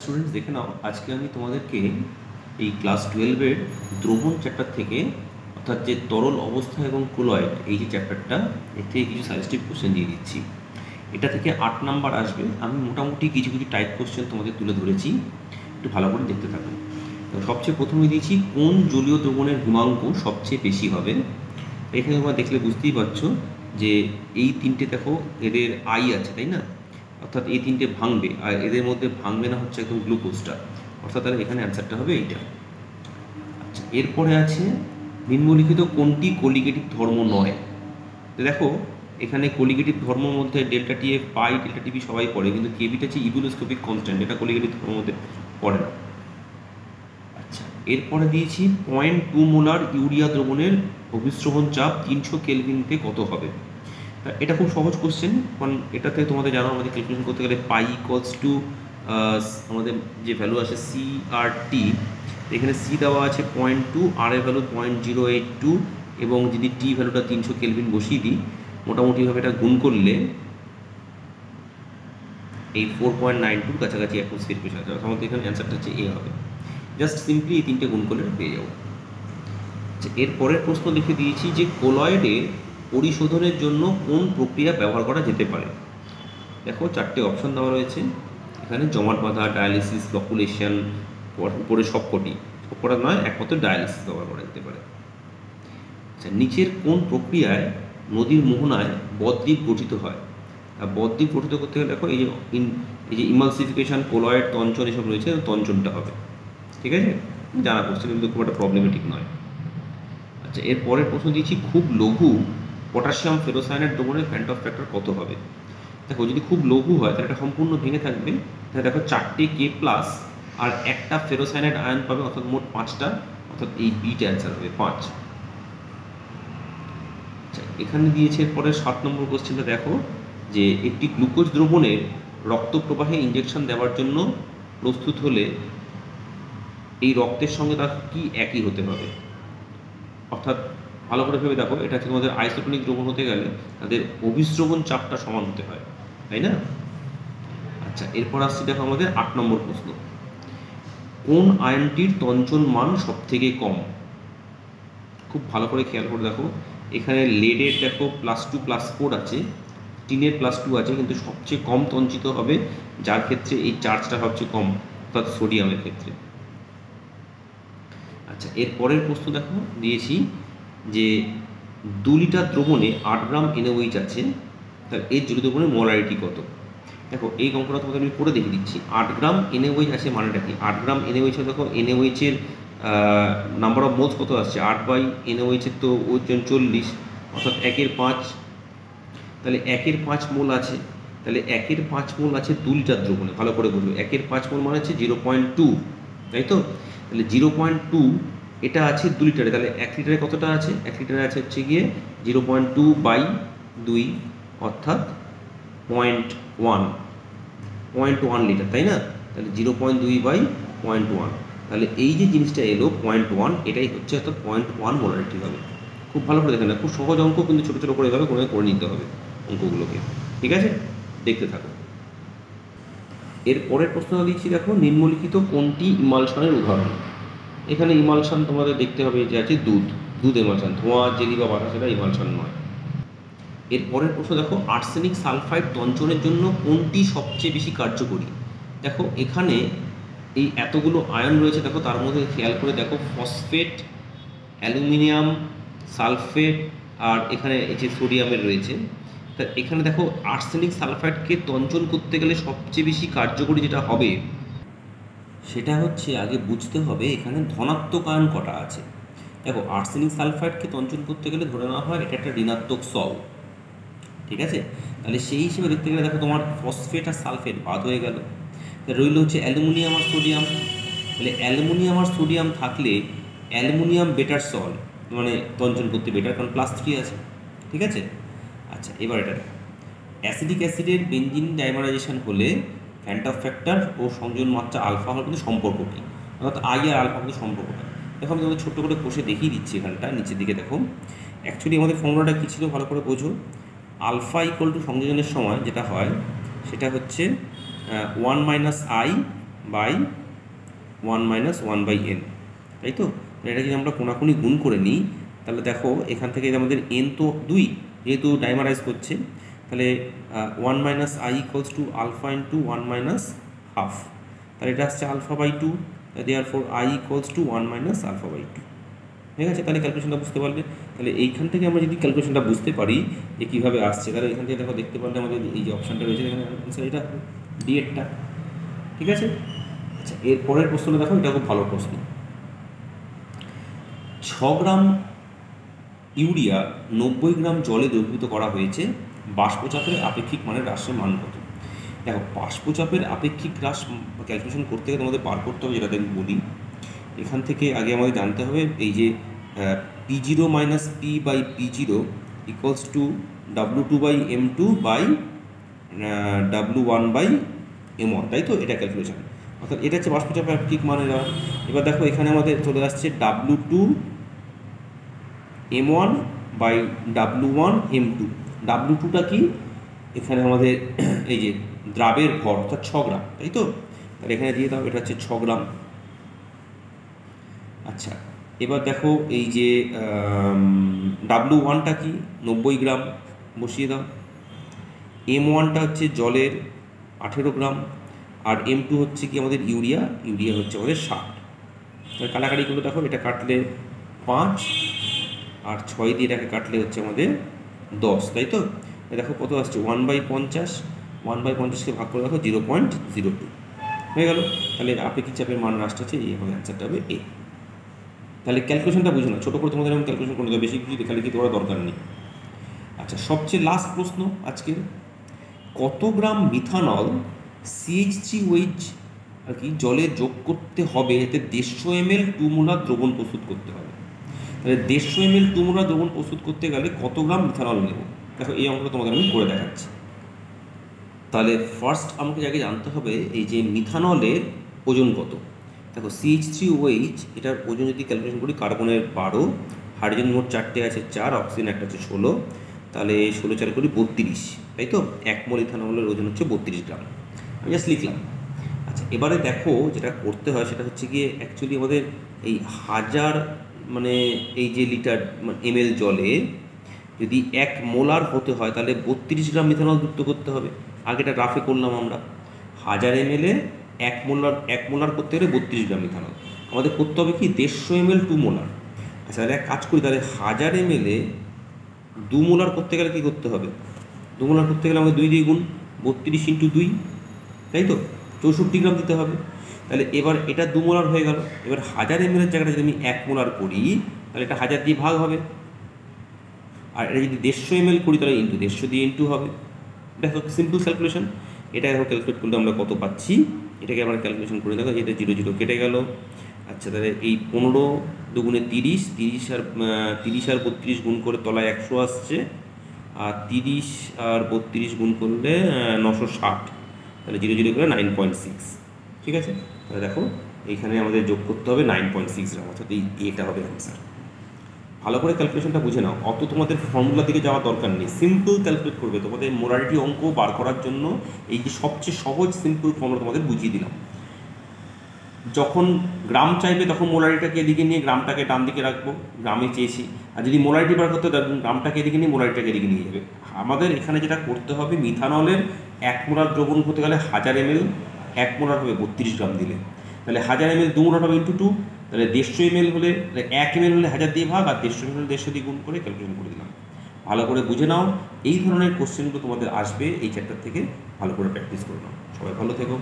Students দেখে নাও, আজকে আমি তোমাদেরকে এই ক্লাস 12-এর দ্রবণ চ্যাপ্টার থেকে, অর্থাৎ যে তরল অবস্থা এবং কোলয়েড, এই যে চ্যাপ্টারটা, এর থেকে কিছু সাজেস্টিভ কোশ্চেন দিয়ে দিচ্ছি। এটা থেকে 8 নাম্বার আসবে। আমি মোটামুটি কিছু কিছু টাইপ কোশ্চেন তোমাদের তুলে ধরেছি, একটু ভালো করে দেখতে থাকো। তো সবচেয়ে প্রথমে দিয়েছি কোন জলীয় দ্রবণের হিমাঙ্ক সবচেয়ে বেশি হবে। এখানে তোমরা দেখলে বুঝতেই পারছো যে এই তিনটে দেখো, এদের আই আছে, তাই না? অর্থাৎ এই তিনটে ভাঙবে, আর এদের মধ্যে ভাঙবে না হচ্ছে একদম গ্লুকোজটা, অর্থাৎ তাহলে এখানে অ্যান্সারটা হবে এইটা। আচ্ছা, এরপরে আছে নিম্নলিখিত কোনটি কোলিগেটিভ ধর্ম নয়। তো দেখো, এখানে কোলিগেটিভ ধর্মের মধ্যে ডেল্টা টি এফ, পাই, ডেল্টা টিভি সবাই পড়ে, কিন্তু কেবিটা হচ্ছে ইবুলোস্কোপিক কনস্ট্যান্ট, এটা কোলিগেটিভ ধর্মের মধ্যে পড়ে না। আচ্ছা, এরপরে দিয়েছি 0.2 মোলার ইউরিয়া দ্রবণের অভিস্রবণ চাপ 300 কেলভিনতে কত হবে। এটা খুব সহজ কোশ্চেন, কারণ এটাতে তোমাদের জানো আমাদের ক্যালকুলেশন করতে গেলে পাই ইকোয়ালস টু আমাদের যে ভ্যালু আছে সি আর টি। এখানে সি দেওয়া আছে 0.2, আর এর ভ্যালু 0.082, এবং যদি টি ভ্যালুটা 300 কেলভিন বসিয়ে দিই, মোটামুটিভাবে এটা গুণ করলে এই 4.92 কাছাকাছি অ্যাটমসফিয়ার প্রেশার আছে। আমাদের এখানে অ্যান্সারটা হচ্ছে এ হবে। জাস্ট সিম্পলি এই তিনটে গুণ করলে পেয়ে যাবো। এর পরের প্রশ্ন লিখে দিয়েছি যে কোলয়েডে পরিশোধনের জন্য কোন প্রক্রিয়া ব্যবহার করা যেতে পারে। দেখো, 4টে অপশন দেওয়া রয়েছে এখানে: জমাট বাঁধা, ডায়ালিসিস, ফ্লকুলেশন, উপরে সবকটা নয়, একমাত্র ডায়ালিসিস ব্যবহার করা যেতে পারে। আচ্ছা, নিচের কোন প্রক্রিয়ায় নদীর মোহনায় বদ্বীপ গঠিত হয়? আর বদ্বীপ গঠিত করতে গেলে দেখো, এই যে ইমালসিফিকেশন, কোলয়েড, তঞ্চন এসব রয়েছে, তঞ্চনটা হবে। ঠিক আছে, জানা কোশ্চেন, কিন্তু খুব একটা প্রবলেমেটিক নয়। আচ্ছা, এর পরের প্রশ্ন দিয়েছি খুব লঘু পটাশিয়াম ফেরোসায়ানেট দ্রবণের ফ্যান্টফ ফ্যাক্টর কত হবে। দেখো, যদি খুব লঘু হয় তাহলে এটা সম্পূর্ণ ভেঙে থাকবে, তাহলে দেখো 4টে কে প্লাস আর একটা ফেরোসায়ানেট আয়ন পাবে, অর্থাৎ মোট 5টা, অর্থাৎ এই বিটা অ্যান্সার হবে 5। আচ্ছা, এখানে দিয়েছে পরে 7 নম্বর কোশ্চেনটা দেখো, যে একটি গ্লুকোজ দ্রবণের রক্ত প্রবাহে ইঞ্জেকশন দেওয়ার জন্য প্রস্তুত হলে এই রক্তের সঙ্গে তার কি একই হতে হবে। অর্থাৎ ভালো করে ভেবে দেখো, এটা হচ্ছে তোমাদের আইসোটোনিক দ্রবণ হতে গেলে তাদের অভিস্রবণ চাপটা সমান হতে হয়, তাই না? আচ্ছা, এরপর আসছি দেখো আমাদের 8 নম্বর প্রশ্ন, কোন আয়নটির তঞ্চন মান সব থেকে কম। খুব ভালো করে খেয়াল করে দেখো, এখানে লেডের দেখো +2+4 আছে, টিনের +2 আছে, কিন্তু সবচেয়ে কম তঞ্চিত হবে যার ক্ষেত্রে এই চার্জটা সবচেয়ে কম, অর্থাৎ সোডিয়ামের ক্ষেত্রে। আচ্ছা, এর পরের প্রশ্ন দেখো দিয়েছি যে 2 লিটার দ্রবণে 8 গ্রাম NaOH আছে, তাহলে এর জলীয় দ্রবণের মোলারিটি কত। দেখো, এই অঙ্কটা তোমাদের আমি করে দেখিয়ে দিচ্ছি। 8 গ্রাম NaOH আছে মানেটা কি? 8 গ্রাম NaOH দেখো, NaOH এর নাম্বার অফ মোলস কত আসছে? 8/NaOH এর তো ওজন 40, অর্থাৎ 1/5, তাহলে 1/5 মোল আছে, তাহলে 1/5 মোল আছে 2 লিটার দ্রবণে। ভালো করে বুঝবে, 1/5 মোল মানে হচ্ছে 0.2, তাই তো? তাহলে 0.2 এটা আছে 2 লিটারে, তাহলে 1 লিটারে কতটা আছে? 1 লিটারে আছে হচ্ছে গিয়ে 0.2/2, অর্থাৎ 0.1 লিটার, তাই না? তাহলে 0.2/0.1, তাহলে এই যে জিনিসটা এলো 0.1, এটাই হচ্ছে, অর্থাৎ 0.1 মোলারিটি হবে। খুব ভালো করে দেখেন না, খুব সহজ অঙ্ক, কিন্তু ছোটো ছোটো করে এভাবে করে নিতে হবে অঙ্কগুলোকে। ঠিক আছে, দেখতে থাকো। এর পরের প্রশ্নটা দিচ্ছি দেখো, নিম্নলিখিত কোনটি ইমালশনের উদাহরণ। এখানে ইমালশন তোমাদের দেখতে হবে যে আছে দুধ ইমালশন, ধোঁয়া, জেলি বা বাতাস, এটা ইমালশন নয়। এর পরের প্রশ্ন দেখো, আর্সেনিক সালফাইড তঞ্চনের জন্য কোনটি সবচেয়ে বেশি কার্যকরী। দেখো, এখানে এই এতগুলো আয়ন রয়েছে, দেখো তার মধ্যে খেয়াল করে দেখো, ফসফেট, অ্যালুমিনিয়াম, সালফেট, আর এখানে এই যে সোডিয়ামের রয়েছে। তা এখানে দেখো, আর্সেনিক সালফাইডকে তঞ্চন করতে গেলে সবচেয়ে বেশি কার্যকরী যেটা হবে, সেটা হচ্ছে আগে বুঝতে হবে এখানে ধনাত্মক আয়ন কটা আছে। দেখো, আর্সেনিক সালফাইডকে তঞ্চন করতে গেলে ধরে নেওয়া হয় এটা একটা ঋণাত্মক সল, ঠিক আছে? তাহলে সেই হিসেবে দেখতে গেলে দেখো, তোমার ফসফেট আর সালফেট বাদ হয়ে গেল, রইল হচ্ছে অ্যালুমিনিয়াম আর সোডিয়াম। তাহলে অ্যালুমিনিয়াম আর সোডিয়াম থাকলে অ্যালুমিনিয়াম বেটার সল, মানে তঞ্চন করতে বেটার, কারণ +3 আছে, ঠিক আছে? আচ্ছা, এবার এটা অ্যাসিডিক অ্যাসিডের বেনজিন ডাইমারাইজেশন হলে ফ্যান্টফ ফ্যাক্টর ও সংযোজন মাত্রা আলফা হল কিন্তু সম্পর্ক কী, অর্থাৎ আই আর আলফা কিন্তু সম্পর্কটা। দেখো, আমি তোমাদের ছোট্ট করে কষে দেখিয়ে দিচ্ছি এখানটা, নিচের দিকে দেখো। অ্যাকচুয়ালি আমাদের ফর্মুলাটা কী ছিল, ভালো করে বোঝো। আলফা ইকুয়াল টু সংযোজনের সময় যেটা হয় সেটা হচ্ছে 1 - I by 1 minus 1 by N, তাই তো? এটা যদি আমরা কোনাকুনি গুণ করে নিই তাহলে দেখো এখান থেকে আমাদের এন তো 2, যেহেতু ডাইমারাইজ করছে, তাহলে 1 minus I equals to alpha into 1 minus half, তাহলে এটা আসছে alpha by 2, therefore I equals to 1 minus alpha by 2। ঠিক আছে, তাহলে ক্যালকুলেশনটা বুঝতে পারলে। তাহলে এইখান থেকে আমরা যদি ক্যালকুলেশনটা বুঝতে পারি যে কীভাবে আসছে, তাহলে এখান থেকে দেখো দেখতে পারলে আমাদের এই যে অপশানটা রয়েছে এখানে অ্যান্সার এটা ডিএডটা। ঠিক আছে, আচ্ছা এর পরের প্রশ্নটা দেখো, এটা খুব ভালো প্রশ্ন। 6 গ্রাম ইউরিয়া 90 গ্রাম জলে দ্রবীভূত করা হয়েছে, বাষ্পচাপের আপেক্ষিক মানের হ্রাসের মান কত? দেখো বাষ্পচাপের আপেক্ষিক হ্রাস ক্যালকুলেশন করতে গেলে তোমাদের বার করতে হবে, যেটা আমি বলি এখান থেকে আগে আমাদের জানতে হবে এই যে P0 minus P by P0 equals to W2 by M2 by W1 by M1, তাই তো? এটা ক্যালকুলেশন, অর্থাৎ এটা হচ্ছে বাষ্পচাপের আপেক্ষিক মানের। এবার দেখো এখানে আমাদের চলে আসছে W2 M1 by W1 M2। W2টা কি? এখানে আমাদের এই যে দ্রাবের ভর অর্থাৎ 6 গ্রাম, তাই তো? তাহলে এখানে দিয়ে দাও, এটা হচ্ছে 6 গ্রাম। আচ্ছা এবার দেখো এই যে W1টা কি? 90 গ্রাম, বসিয়ে দাও। M1টা হচ্ছে জলের 18 গ্রাম, আর M2 হচ্ছে কি আমাদের ইউরিয়া, ইউরিয়া হচ্ছে আমাদের 60। তাহলে কাটাকাটি করলে দেখো এটা কাটলে 5 আর 6 দিয়ে এটাকে কাটলে হচ্ছে আমাদের 10, তাই তো? দেখো কত আসছে 1 বাই 50, 1 বাই 50কে ভাগ করে দেখো 0.02 হয়ে গেল। তাহলে আপেক্ষিক চাপের মান হ্রাসটা হচ্ছে এই হবে, অ্যান্সারটা হবে এ। তাহলে ক্যালকুলেশনটা বুঝো না, ছোটো করে তোমাদের এমন ক্যালকুলেশন করতে হবে, বেশি কিছু লেখালেখি করার দরকার নেই। আচ্ছা সবচেয়ে লাস্ট প্রশ্ন আজকের, কত গ্রাম মিথানল CH3OH আর কি জলে যোগ করতে হবে এতে 150 ml 2 মোলার দ্রবণ প্রস্তুত করতে হবে? তাহলে 150 ml 2 মোলার দ্রবণ প্রস্তুত করতে গেলে কত গ্রাম মিথানল নেব? দেখো এই অঙ্কটা তোমাদের আমি করে দেখাচ্ছি। তাহলে ফার্স্ট আমাকে আগে জানতে হবে এই যে মিথানলের ওজন কত। দেখো CH3OH এটার ওজন যদি ক্যালকুলেশন করি, কার্বনের 12, হাইড্রোজেন মোট 4টে আছে 4, অক্সিজেন একটা আছে 16, তাহলে 16 4 করি 32, তাই তো? 1 মোল ইথানলের ওজন হচ্ছে 32 গ্রাম, আমি জাস্ট লিখলাম। আচ্ছা এবারে দেখো যেটা করতে হয় সেটা হচ্ছে গিয়ে অ্যাকচুয়ালি আমাদের এই 1000 মানে এই যে লিটার ml জলে যদি 1 মোলার হতে হয় তাহলে 32 গ্রাম মিথানল যুক্ত করতে হবে। আগেটা গ্রাফে করলাম আমরা, 1000 ml 1 মোলার করতে গেলে 32 গ্রাম মিথানল, আমাদের করতে হবে কি 150 ml 2 মোলার। আচ্ছা তাহলে এক কাজ করি, তাহলে 1000 ml 2 মোলার করতে গেলে কী করতে হবে? 2 মোলার করতে গেলে আমাদের 2 দিয়ে গুণ, 32 ইন্টু 2, তাই তো? 64 গ্রাম দিতে হবে। তাহলে এবার এটা 2 মোলার হয়ে গেল। এবার 1000 ml জায়গাটা যদি আমি 1 মোলার করি তাহলে এটা 1000 দিয়ে ভাগ হবে, আর এটা যদি 150 ml করি তাহলে ইন্টু 150 দিয়ে ইন্টু হবে। দেখো সিম্পল ক্যালকুলেশন, এটা এখন ক্যালকুলেট করলে আমরা কত পাচ্ছি, এটাকে আমরা ক্যালকুলেশন করে দেখো, এটা 0 0 কেটে গেল। আচ্ছা তাহলে এই 15 দুগুণে 30, 30 আর 32 গুণ করে তলায় 100 আসছে, আর 30 আর 32 গুণ করলে 960, তাহলে 0 0 করে 9.6। ঠিক আছে, তাহলে দেখো এইখানে আমাদের যোগ করতে হবে 9.6 গ্রাম, অর্থাৎ এই এটা হবে অ্যান্সার। ভালো করে ক্যালকুলেশনটা বুঝে নাও, অত তোমাদের ফর্মুলা দিকে যাওয়ার দরকার নেই, সিম্পল ক্যালকুলেট করবে। তোমাদের মোলারিটি অঙ্ক বার করার জন্য এই যে সবচেয়ে সহজ সিম্পল ফর্মুলা তোমাদের বুঝিয়ে দিলাম। যখন গ্রাম চাইবে তখন মোলারিটাকে এদিকে নিয়ে গ্রামটাকে ডান দিকে রাখবো, গ্রামে চেয়েছি। আর যদি মোলারিটি বার করতে গ্রামটাকে এদিকে নিয়ে মোলারিটাকে এদিকে নিয়ে যাবে। আমাদের এখানে যেটা করতে হবে, মিথানলের 1 মোলার দ্রবণ করতে গেলে 1000 ml 1 মোলার হবে 32 গ্রাম দিলে, তাহলে 1000 ml 2 মোলার হবে ইন্টু 2, তাহলে 150 ml হলে 1 ml হলে 1000 দিয়ে ভাগ, আর 150 ml 150 দিয়ে গুণ করে ক্যালকুলেশন করে দিলাম। ভালো করে বুঝে নাও, এই ধরনের কোশ্চেনগুলো তোমাদের আসবে এই চ্যাপ্টার থেকে, ভালো করে প্র্যাকটিস করে নাও। সবাই ভালো থেকো।